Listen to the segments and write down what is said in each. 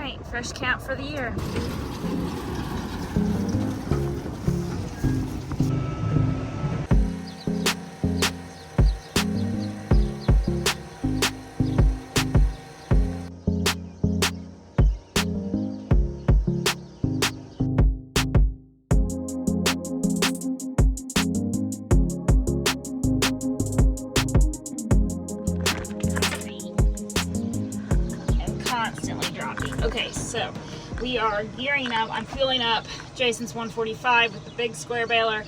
right, fresh count for the year. Okay, so we are gearing up. I'm filling up Jason's 145 with the big square baler.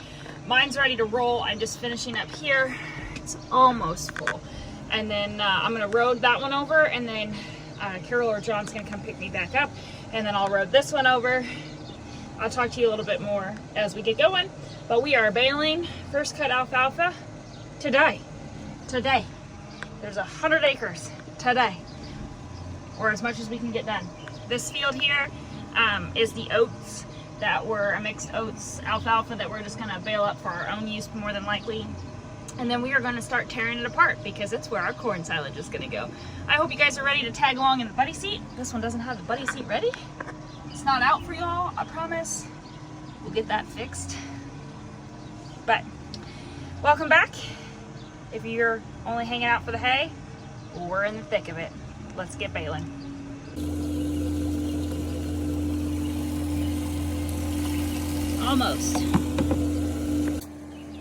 Mine's ready to roll. I'm just finishing up here. It's almost full. And then I'm gonna road that one over, and then Carol or John's gonna come pick me back up, and then I'll road this one over. I'll talk to you a little bit more as we get going, but we are baling first cut alfalfa today. Today. There's 100 acres today, or as much as we can get done. This field here is the oats that were a mixed oats alfalfa that we're just gonna bale up for our own use more than likely. And then we are gonna start tearing it apart because it's where our corn silage is gonna go. I hope you guys are ready to tag along in the buddy seat. This one doesn't have the buddy seat ready. It's not out for y'all, I promise. We'll get that fixed. But welcome back. If you're only hanging out for the hay, we're in the thick of it. Let's get baling. Almost.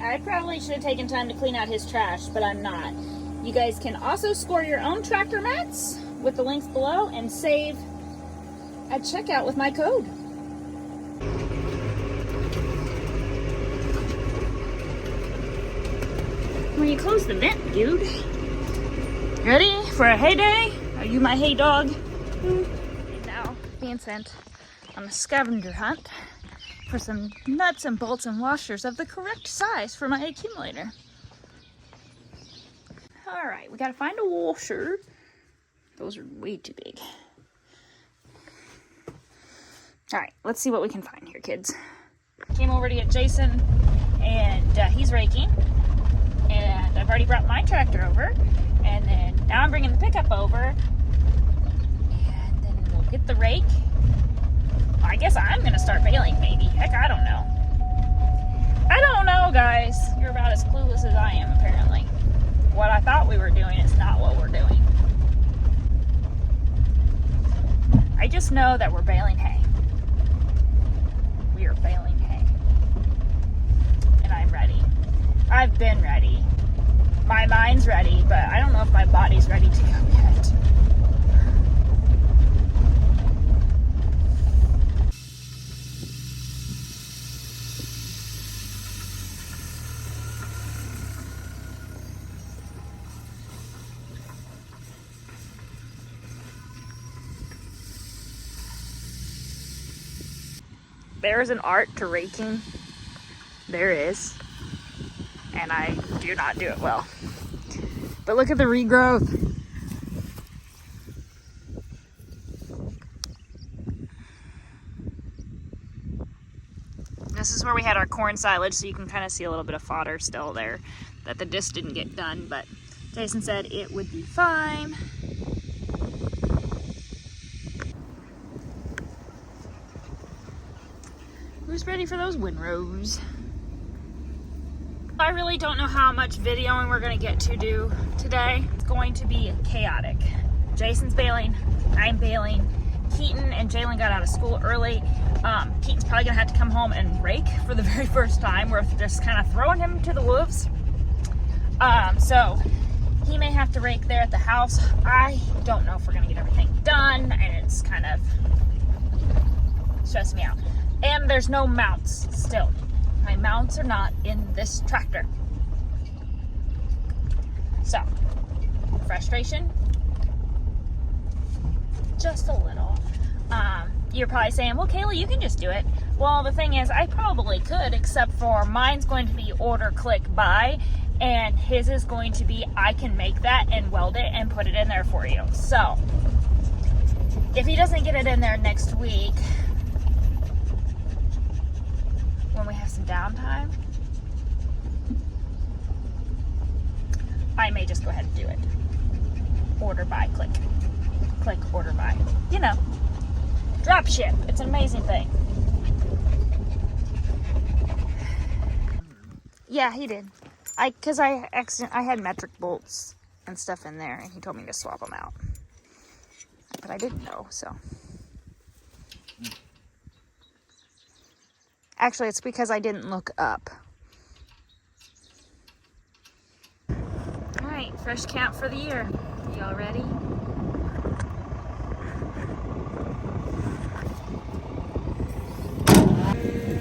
I probably should have taken time to clean out his trash, but I'm not. You guys can also score your own tractor mats with the links below and save at checkout with my code. When you close the vent, dude. Ready for a hay day? Are you my hay dog? And now being sent on a scavenger hunt for some nuts and bolts and washers of the correct size for my accumulator. All right, we gotta find a washer. Those are way too big. All right, let's see what we can find here, kids. Came over to get Jason, and he's raking. And I've already brought my tractor over. And then now I'm bringing the pickup over. And then we'll get the rake. I guess I'm gonna start baling maybe. Heck, I don't know. I don't know, guys. You're about as clueless as I am, apparently. What I thought we were doing is not what we're doing. I just know that we're baling hay. We are baling hay. And I'm ready. I've been ready. My mind's ready, but I don't know if my body's ready to go yet. There's an art to raking. There is. And I do not do it well. But look at the regrowth. This is where we had our corn silage, so you can kind of see a little bit of fodder still there that the disc didn't get done, but Jason said it would be fine. Who's ready for those windrows? I really don't know how much videoing we're going to get to do today. It's going to be chaotic. Jason's bailing, I'm bailing. Keaton and Jalen got out of school early. Keaton's probably going to have to come home and rake for the very first time. We're just kind of throwing him to the wolves. So he may have to rake there at the house. I don't know if we're going to get everything done, and it's kind of stressing me out. And there's no mounts still. My mounts are not in this tractor. So, frustration, just a little. You're probably saying, well, Kayla, you can just do it. Well, the thing is, I probably could, except for mine's going to be order, click, buy, and his is going to be, I can make that and weld it and put it in there for you. So, if he doesn't get it in there next week, when we have some downtime, I may just go ahead and do it. Order, buy, click. Click, order, buy. You know. Drop ship. It's an amazing thing. Yeah, he did. Because I had metric bolts and stuff in there, and he told me to swap them out. But I didn't know, so. Actually, it's because I didn't look up. All right, fresh count for the year. Y'all ready?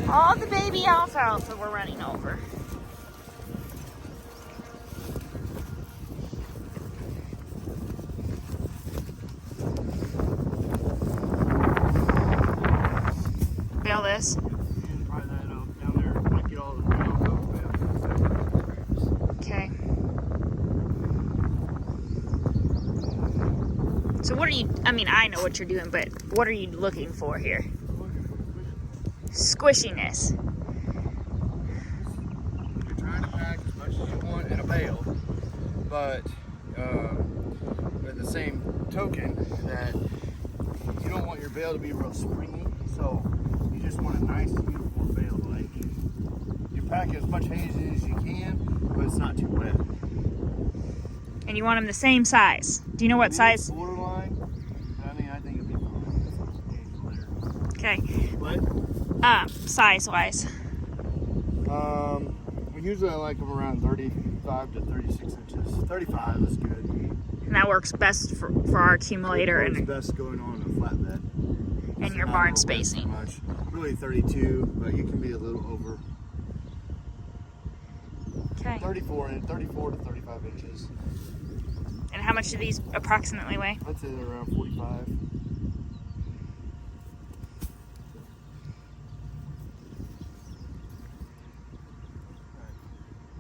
All the baby alfalfa we're running over. Bale this. Okay. So what are you, I mean, I know what you're doing, but what are you looking for here? Squishiness. You're trying to pack as much as you want in a bale, but at the same token that you don't want your bale to be real springy, so you just want a nice uniform bale. Like you pack as much hay as you can, but it's not too wet. And you want them the same size. Do you know what size? Borderline. I mean, I think it'd be fine. Okay. What? Size-wise. Usually I like them around 35 to 36 inches. 35 is good. And that works best for our accumulator It works and best going on a flatbed. your barn spacing. Much. Really 32, but you can be a little over. Okay. 34 to 35 inches. And how much do these approximately weigh? I'd say they're around 45.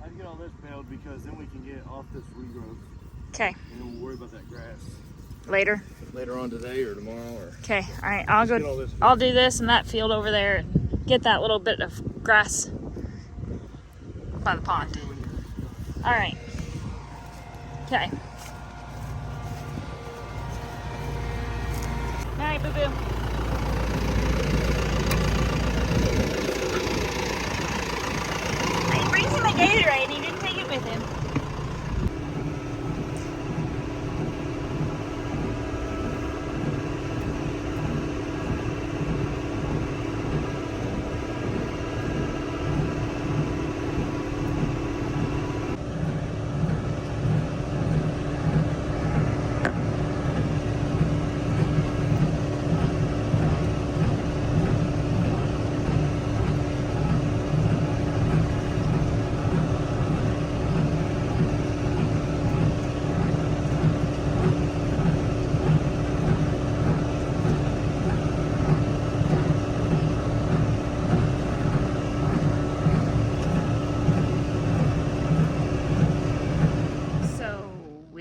I'd get all this baled because then we can get off this regrowth. Okay. And then we'll worry about that grass Later. later on today or tomorrow. Or Okay. All right. I'll get go. all this. I'll do this in that field over there and get that little bit of grass by the pond. All right. Okay. All right, boo-boo. He brings him a Gatorade and he didn't take it with him.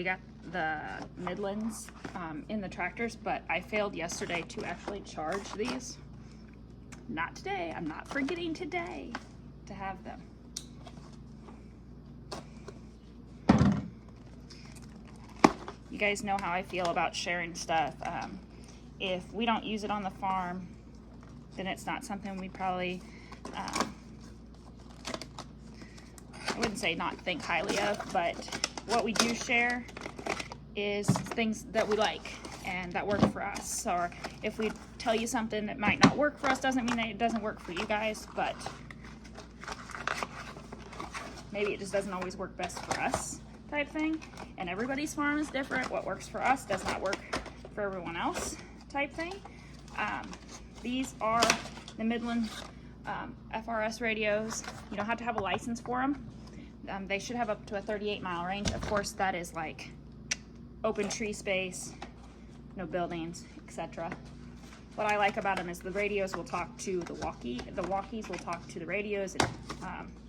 Got the Midlands in the tractors, but I failed yesterday to actually charge these. Not today. I'm not forgetting today to have them. You guys know how I feel about sharing stuff. If we don't use it on the farm, then it's not something we probably I wouldn't say not think highly of, but what we do share is things that we like and that work for us. Or if we tell you something that might not work for us, doesn't mean that it doesn't work for you guys, but maybe it just doesn't always work best for us type thing. And everybody's farm is different. What works for us does not work for everyone else type thing. These are the Midland FRS radios. You don't have to have a license for them. They should have up to a 38-mile range. Of course, that is like open tree space, no buildings, etc. What I like about them is the radios will talk to the walkies will talk to the radios, and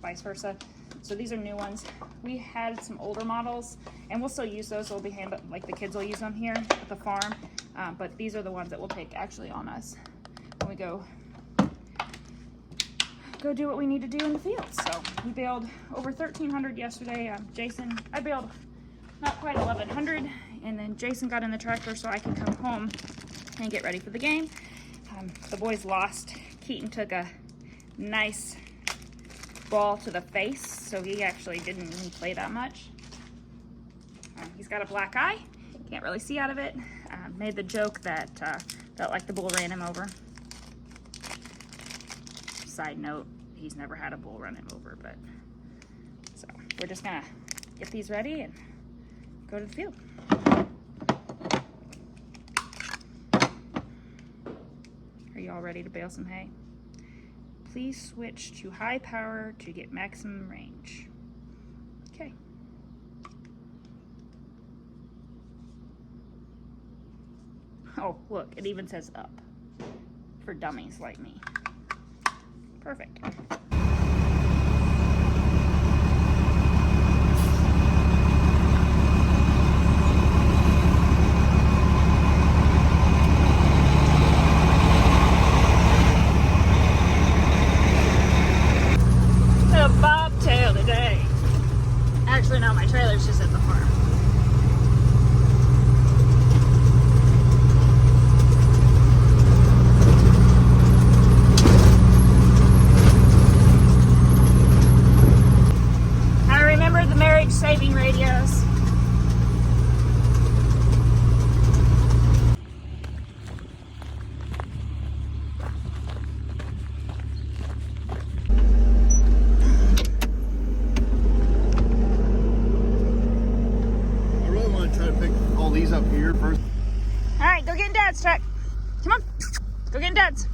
vice versa. So these are new ones. We had some older models, and we'll still use those. They'll be like the kids will use them here at the farm. But these are the ones that we'll take actually on us when we go do what we need to do in the field. So we baled over 1,300 yesterday. Jason, I baled not quite 1,100, and then Jason got in the tractor so I can come home and get ready for the game. The boys lost. Keaton took a nice ball to the face, so he actually didn't even play that much. He's got a black eye. Can't really see out of it. Made the joke that felt like the bull ran him over. Side note, he's never had a bull run him over, but so we're just gonna get these ready and go to the field. Are you all ready to bale some hay? Please switch to high power to get maximum range. Okay. Oh, look, it even says up for dummies like me. Perfect. The bobtail today. Actually, no, my trailer's just at the farm. Saving radios. I really want to try to pick all these up here first. All right, go get in Dad's truck. Come on, go get in Dad's.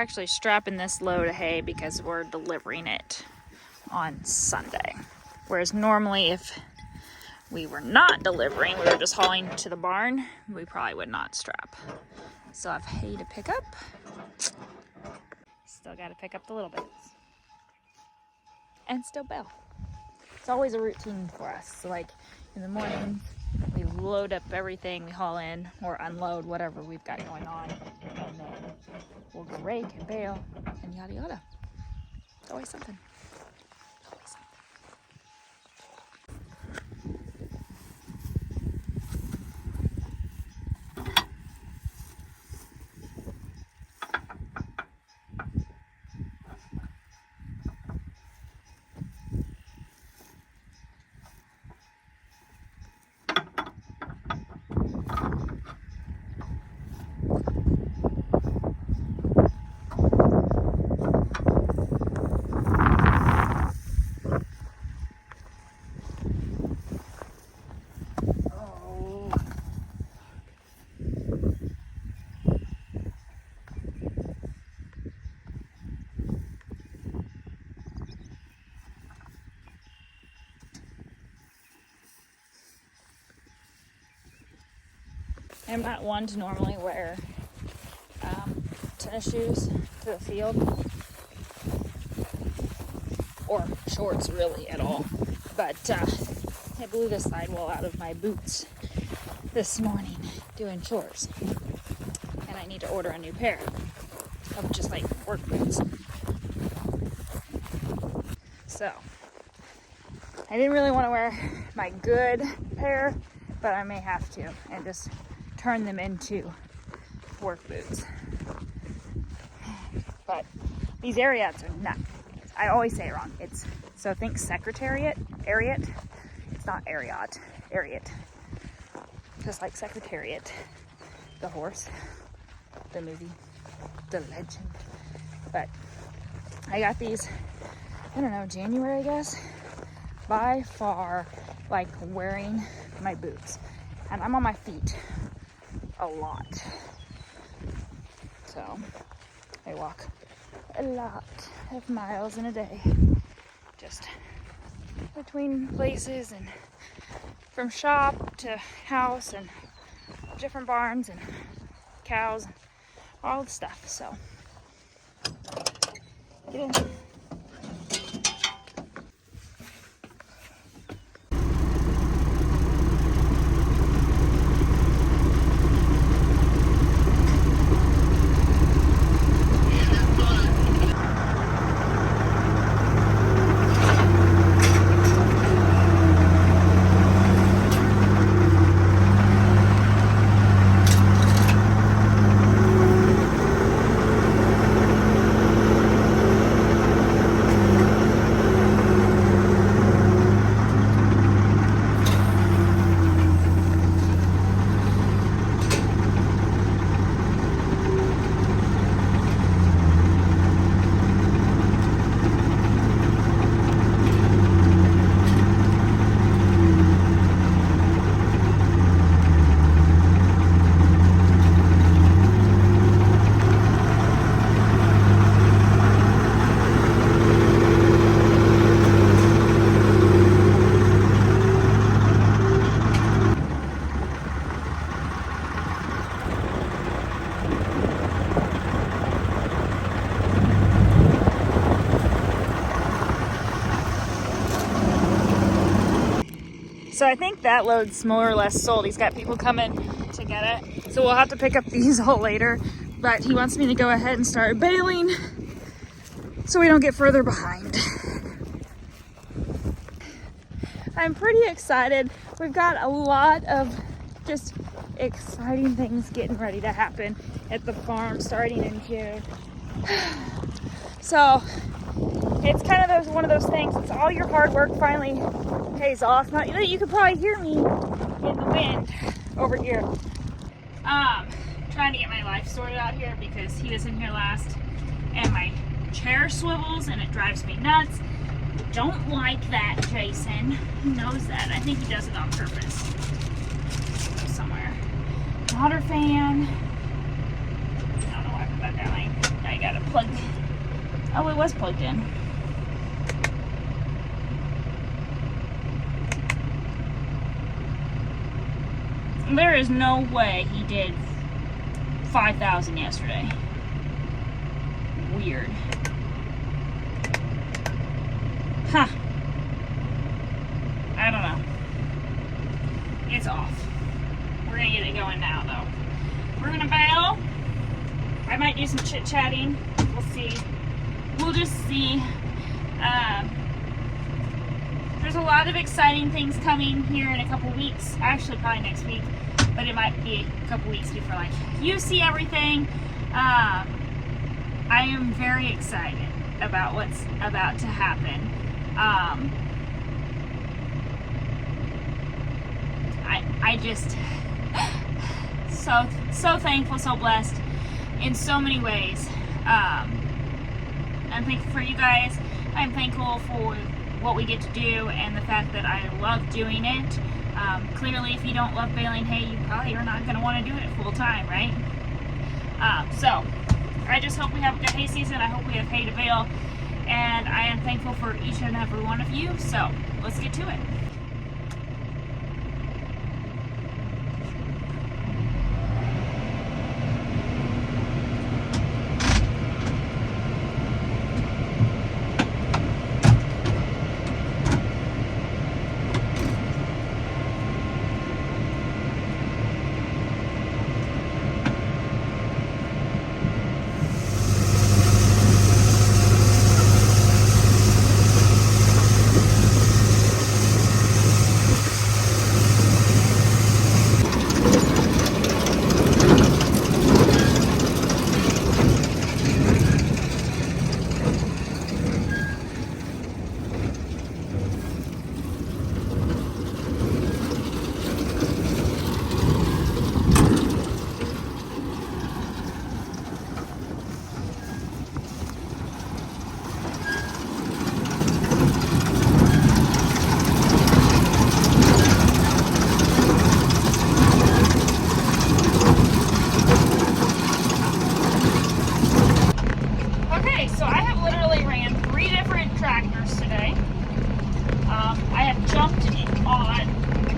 actually strapping this load of hay because we're delivering it on Sunday. Whereas normally if we were not delivering, we were just hauling to the barn, we probably would not strap. Still have hay to pick up. Still got to pick up the little bits. And still bale. It's always a routine for us. So like in the morning, we load up everything, we haul in or unload whatever we've got going on. And then we'll go rake and bale and yada yada. It's always something. Always something. I'm not one to normally wear tennis shoes to the field or shorts really at all, but I blew the sidewall out of my boots this morning doing chores, and I need to order a new pair of just like work boots. So I didn't really want to wear my good pair, but I may have to and just turn them into work boots. But these Ariats are not. I always say it wrong. It's so think Secretariat, Ariat. It's not Ariat, Ariat. Just like Secretariat, the horse, the movie, the legend. But I got these, I don't know, January, I guess. By far, like wearing my boots. And I'm on my feet a lot. So I walk a lot of miles in a day. Just between places and from shop to house and different barns and cows and all the stuff. So get in. So I think that load's more or less sold. He's got people coming to get it. So we'll have to pick up these all later. But he wants me to go ahead and start baling so we don't get further behind. I'm pretty excited. We've got a lot of just exciting things getting ready to happen at the farm starting in June. So it's kind of one of those things. It's all your hard work finally pays off. Not, you could probably hear me in the wind over here. Trying to get my life sorted out here because he was in here last and my chair swivels and it drives me nuts. Don't like that, Jason. He knows that. I think he does it on purpose. Go somewhere. Water fan. I don't know why I put that down. There you got it plugged. Oh, it was plugged in. There is no way he did 5,000 yesterday. Weird. Huh. I don't know. It's off. We're gonna get it going now, though. We're gonna bail. I might do some chit-chatting. We'll see. We'll just see. There's a lot of exciting things coming here in a couple weeks. Actually, probably next week. But it might be a couple weeks before, like, you see everything. I am very excited about what's about to happen. I just so thankful, so blessed in so many ways. I'm thankful for you guys. I'm thankful for what we get to do and the fact that I love doing it. Clearly, if you don't love baling hay, you probably are not going to want to do it full time, right? So I just hope we have a good hay season. I hope we have hay to bale, and I am thankful for each and every one of you. So let's get to it.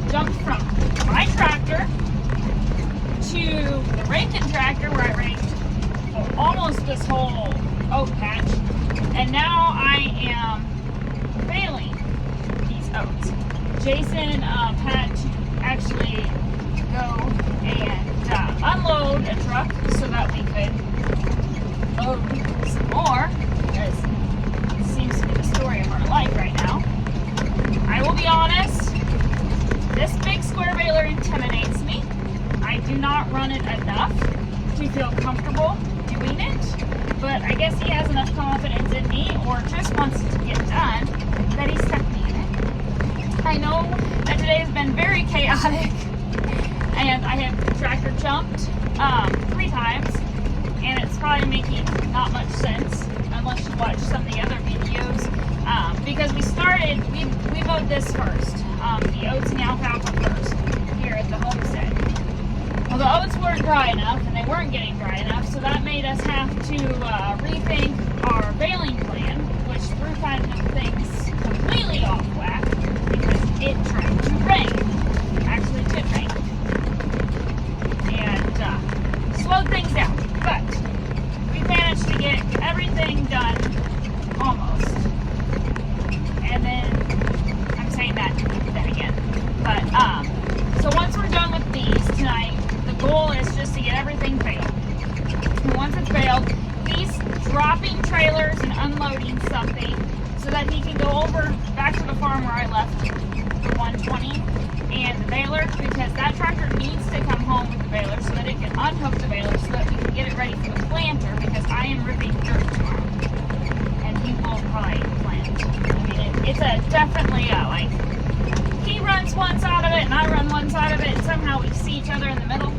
Jumped from my tractor to the raking tractor where I raked almost this whole oat patch, and now I am baling these oats. Jason had to actually go and unload a truck so that we could load some more, because it seems to be the story of our life right now. I will be honest, this big square baler intimidates me. I do not run it enough to feel comfortable doing it, but I guess he has enough confidence in me, or just wants to get done, that he stuck me in it. I know that today has been very chaotic, and I have tractor jumped 3 times, and it's probably making not much sense unless you watch some of the other videos, because we mowed this first, the oats and the alfalfa first, here at the homestead. Well, the oats weren't dry enough, and they weren't getting dry enough, so that made us have to rethink our baling plan, which threw kind of things completely off whack, because it tried to rain. Actually, it did rain. And slowed things down. But we managed to get everything done, almost. And then, I'm saying that then again. But, so once we're done with these tonight, the goal is just to get everything baled. And once it's baled, he's dropping trailers and unloading something so that he can go over back to the farm where I left the 120 and the baler, because that tractor needs to come home with the baler so that it can unhook the baler so that we can get it ready for the planter, because I am ripping dirt tomorrow. And he will probably plant. I mean, it's a definitely like, he runs one side of it and I run one side of it, and somehow we see each other in the middle.